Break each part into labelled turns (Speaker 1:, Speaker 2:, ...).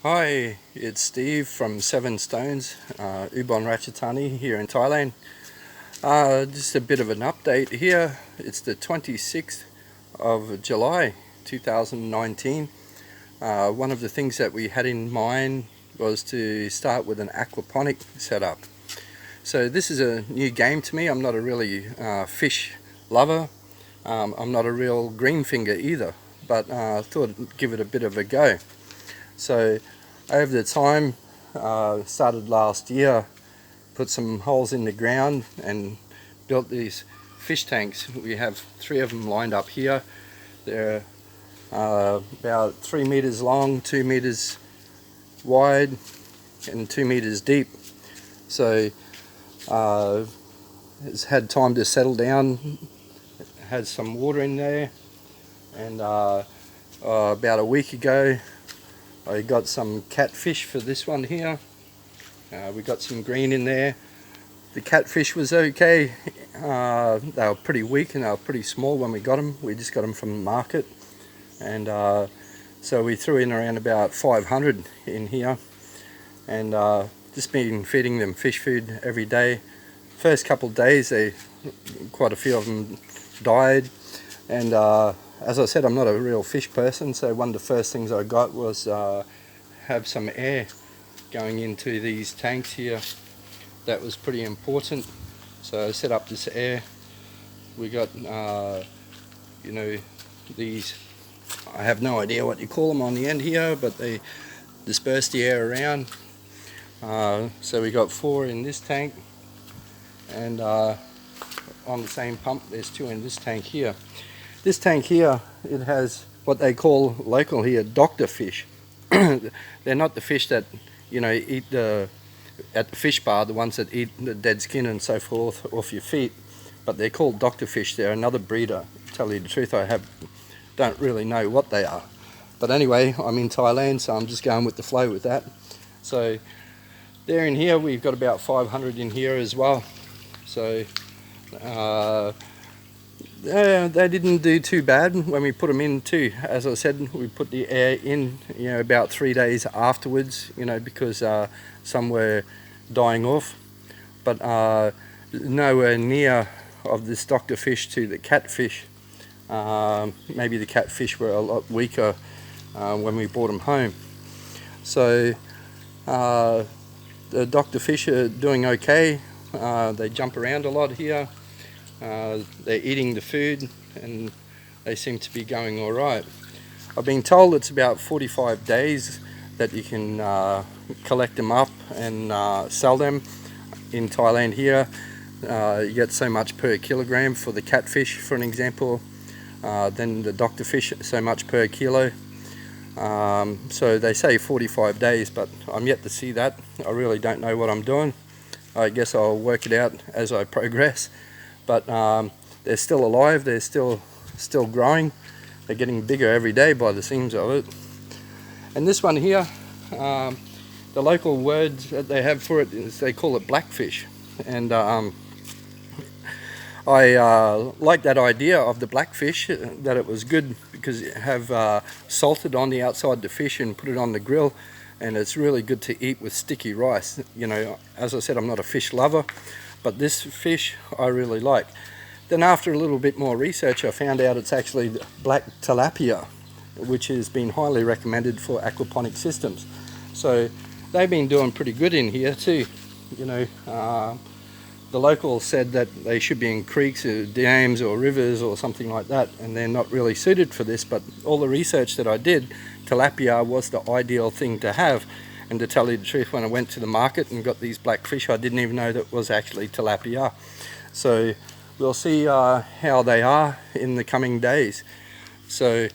Speaker 1: Hi, it's Steve from Seven Stones, Ubon Ratchathani here in Thailand. Just a bit of an update here. It's the 26th of July 2019. One of the things that we had in mind was to start with an aquaponic setup. So this is a new game to me. I'm not a really fish lover. I'm not a real green finger either, but I thought I'd give it a bit of a go. So over the time, started last year, put some holes in the ground and built these fish tanks. We have 3 of them lined up here. They're about 3 meters long, 2 meters wide and 2 meters deep. So it's had time to settle down, had some water in there, and about a week ago I got some catfish for this one here. We got some green in there. The catfish was okay. They were pretty weak and they were pretty small when we got them. We just got them from the market. And so we threw in around about 500 in here. And just been feeding them fish food every day. First couple of days, quite a few of them died. And as I said, I'm not a real fish person, so one of the first things I got was have some air going into these tanks here. That was pretty important. So I set up this air. We got, these, I have no idea what you call them on the end here, but they disperse the air around. So we got 4 in this tank, and on the same pump there's 2 in this tank here. This tank here, it has what they call local here doctor fish. They're not the fish that eat at the fish bar, the ones that eat the dead skin and so forth off your feet, but they're called doctor fish. They're another breeder. To tell you the truth, don't really know what they are, but anyway, I'm in Thailand, so I'm just going with the flow with that. So they're in here. We've got about 500 in here as well. So they didn't do too bad when we put them in too. As I said, we put the air in about 3 days afterwards, because some were dying off, but nowhere near of this doctor fish to the catfish. Maybe the catfish were a lot weaker when we brought them home. So the doctor fish are doing okay. They jump around a lot here. They're eating the food and they seem to be going all right. I've been told it's about 45 days that you can collect them up and sell them. In Thailand here, you get so much per kilogram for the catfish, for an example, then the doctor fish so much per kilo. So they say 45 days, but I'm yet to see that. I really don't know what I'm doing. I guess I'll work it out as I progress. But they're still alive, they're still growing. They're getting bigger every day by the seams of it. And this one here, the local word that they have for it is they call it blackfish. And I like that idea of the blackfish, that it was good because you have salted on the outside the fish and put it on the grill, and it's really good to eat with sticky rice. As I said, I'm not a fish lover, but this fish I really like. Then after a little bit more research, I found out it's actually black tilapia, which has been highly recommended for aquaponic systems. So they've been doing pretty good in here too. The locals said that they should be in creeks or dams or rivers or something like that, and they're not really suited for this, but all the research that I did, tilapia was the ideal thing to have. And to tell you the truth, when I went to the market and got these black fish, I didn't even know that was actually tilapia. So we'll see how they are in the coming days. So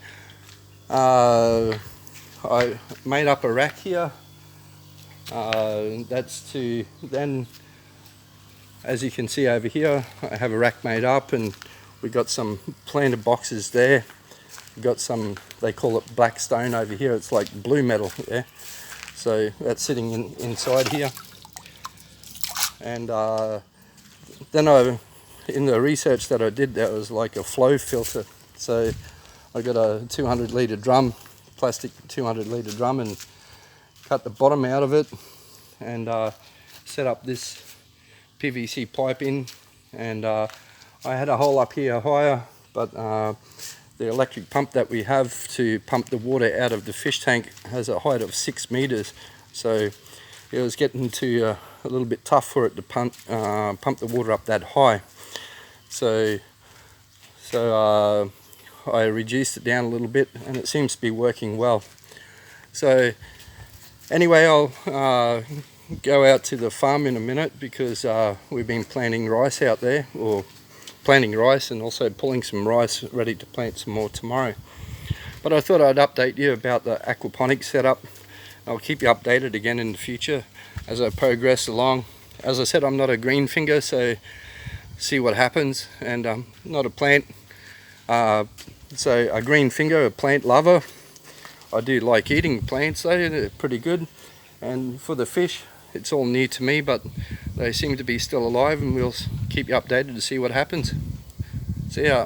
Speaker 1: I made up a rack here. That's to then, as you can see over here, I have a rack made up, and we got some planter boxes there. We got some, they call it black stone over here. It's like blue metal, yeah. So that's sitting inside here. And then in the research that I did, that was like a flow filter. So I got a 200 litre drum, plastic 200 litre drum, and cut the bottom out of it, and set up this PVC pipe in. And I had a hole up here higher, but the electric pump that we have to pump the water out of the fish tank has a height of 6 meters, so it was getting to a little bit tough for it to pump the water up that high. So I reduced it down a little bit, and it seems to be working well. So anyway, I'll go out to the farm in a minute, because we've been planting rice out there, or planting rice and also pulling some rice ready to plant some more tomorrow. But I thought I'd update you about the aquaponics setup. I'll keep you updated again in the future as I progress along. As I said, I'm not a green finger, so see what happens. And I'm not a plant, so a green finger, a plant lover. I do like eating plants though, they're pretty good. And for the fish, it's all new to me, but they seem to be still alive, and we'll keep you updated to see what happens. See ya.